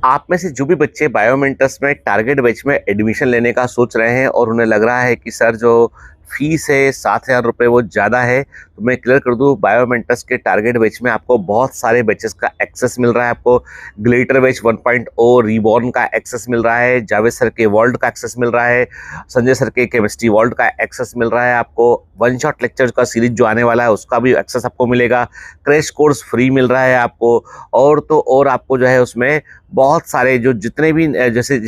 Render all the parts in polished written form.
आप में से जो भी बच्चे बायोमेंटस में टारगेट बैच में एडमिशन लेने का सोच रहे हैं और उन्हें लग रहा है कि सर जो फीस है 7,000 रुपये वो ज़्यादा है, तो मैं क्लियर कर दूं, बायोमेंटस के टारगेट बैच में आपको बहुत सारे बैचेस का एक्सेस मिल रहा है। आपको ग्लेटर बैच 1.0 रीबॉर्न का एक्सेस मिल रहा है, जावेद सर के वर्ल्ड का एक्सेस मिल रहा है, संजय सर के केमिस्ट्री वर्ल्ड का एक्सेस मिल रहा है। आपको वन शॉट लेक्चर का सीरीज जो आने वाला है उसका भी एक्सेस आपको मिलेगा। क्रैश कोर्स फ्री मिल रहा है आपको। और तो और आपको जो है उसमें बहुत सारे जो जितने भी जैसे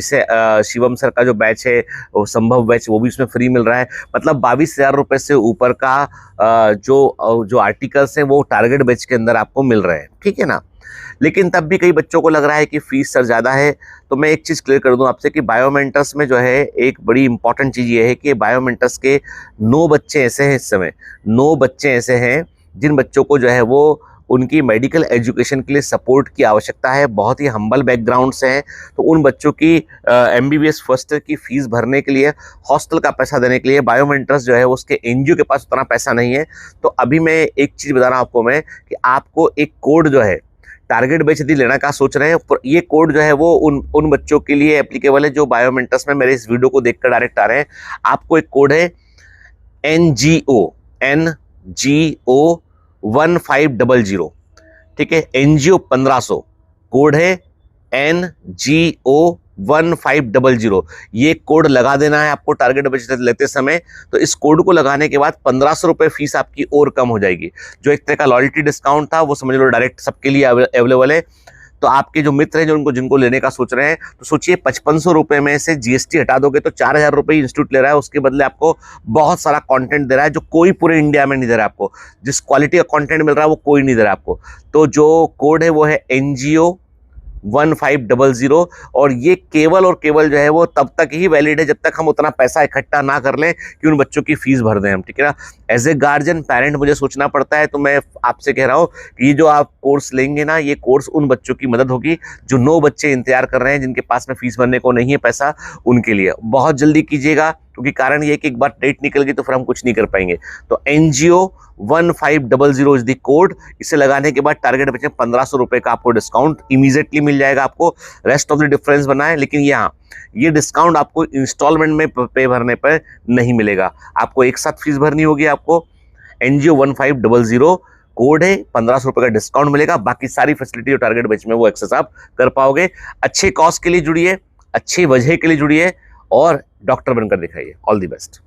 शिवम सर का जो बैच है, वो संभव बैच, वो भी इसमें फ्री मिल रहा है। मतलब 22,000 रुपये से ऊपर का जो आर्टिकल्स हैं वो टारगेट बैच के अंदर आपको मिल रहे हैं, ठीक है ना। लेकिन तब भी कई बच्चों को लग रहा है कि फीस सर ज़्यादा है, तो मैं एक चीज़ क्लियर कर दूं आपसे कि बायोमेंटस में जो है एक बड़ी इंपॉर्टेंट चीज़ ये है कि बायोमेंटस के 9 बच्चे ऐसे हैं, इस समय 9 बच्चे ऐसे हैं जिन बच्चों को जो है वो उनकी मेडिकल एजुकेशन के लिए सपोर्ट की आवश्यकता है, बहुत ही हम्बल बैकग्राउंड से हैं। तो उन बच्चों की MBBS फर्स्ट ईयर की फीस भरने के लिए, हॉस्टल का पैसा देने के लिए बायोमेंटस जो है उसके NGO के पास उतना पैसा नहीं है। तो अभी मैं एक चीज़ बता रहा हूँ आपको मैं कि आपको एक कोड जो है टारगेट बैच यदि लेना का सोच रहे हैं, ये कोड जो है वो उन बच्चों के लिए एप्लीकेबल है जो बायोमेंटस में मेरे इस वीडियो को देखकर डायरेक्ट आ रहे हैं। आपको एक कोड है NGO 1500, ठीक है, NGO 1500 कोड है, NGO 1500। ये कोड लगा देना है आपको टारगेट बैच लेते समय। तो इस कोड को लगाने के बाद 1500 रुपये फीस आपकी और कम हो जाएगी। जो एक तरह का लॉयल्टी डिस्काउंट था वो समझ लो डायरेक्ट सबके लिए अवेलेबल है। तो आपके जो मित्र हैं जो जिनको लेने का सोच रहे हैं, तो सोचिए 5500 रुपये में से GST हटा दोगे तो 4,000 रुपये इंस्टीट्यूट ले रहा है। उसके बदले आपको बहुत सारा कंटेंट दे रहा है जो कोई पूरे इंडिया में नहीं दे रहा है आपको। जिस क्वालिटी का कंटेंट मिल रहा है वो कोई नहीं दे रहा है आपको। तो जो कोड है वो है NGO 1500, और ये केवल और केवल जो है वो तब तक ही वैलिड है जब तक हम उतना पैसा इकट्ठा ना कर लें कि उन बच्चों की फीस भर दें हम, ठीक है ना। एज ए गार्जियन पेरेंट मुझे सोचना पड़ता है। तो मैं आपसे कह रहा हूँ कि ये जो आप कोर्स लेंगे ना, ये कोर्स उन बच्चों की मदद होगी जो 9 बच्चे इंतजार कर रहे हैं जिनके पास में फीस भरने को नहीं है पैसा। उनके लिए बहुत जल्दी कीजिएगा, क्योंकि कारण ये कि एक बार डेट निकल गई तो फिर हम कुछ नहीं कर पाएंगे। तो NGO 1500 इज द कोड। इसे लगाने के बाद टारगेट बैच में 1500 रुपये का आपको डिस्काउंट इमीडिएटली मिल जाएगा। आपको रेस्ट ऑफ द डिफरेंस बनाए, लेकिन यहाँ ये डिस्काउंट आपको इंस्टॉलमेंट में पे भरने पर नहीं मिलेगा। आपको एक साथ फीस भरनी होगी। आपको NGO 1500 कोड है, 1500 रुपये का डिस्काउंट मिलेगा। बाकी सारी फैसिलिटी जो टारगेट बैच में वो एक्सेस आप कर पाओगे। अच्छे कॉज के लिए जुड़िए, अच्छी वजह के लिए जुड़िए और डॉक्टर बनकर दिखाइए। All the best.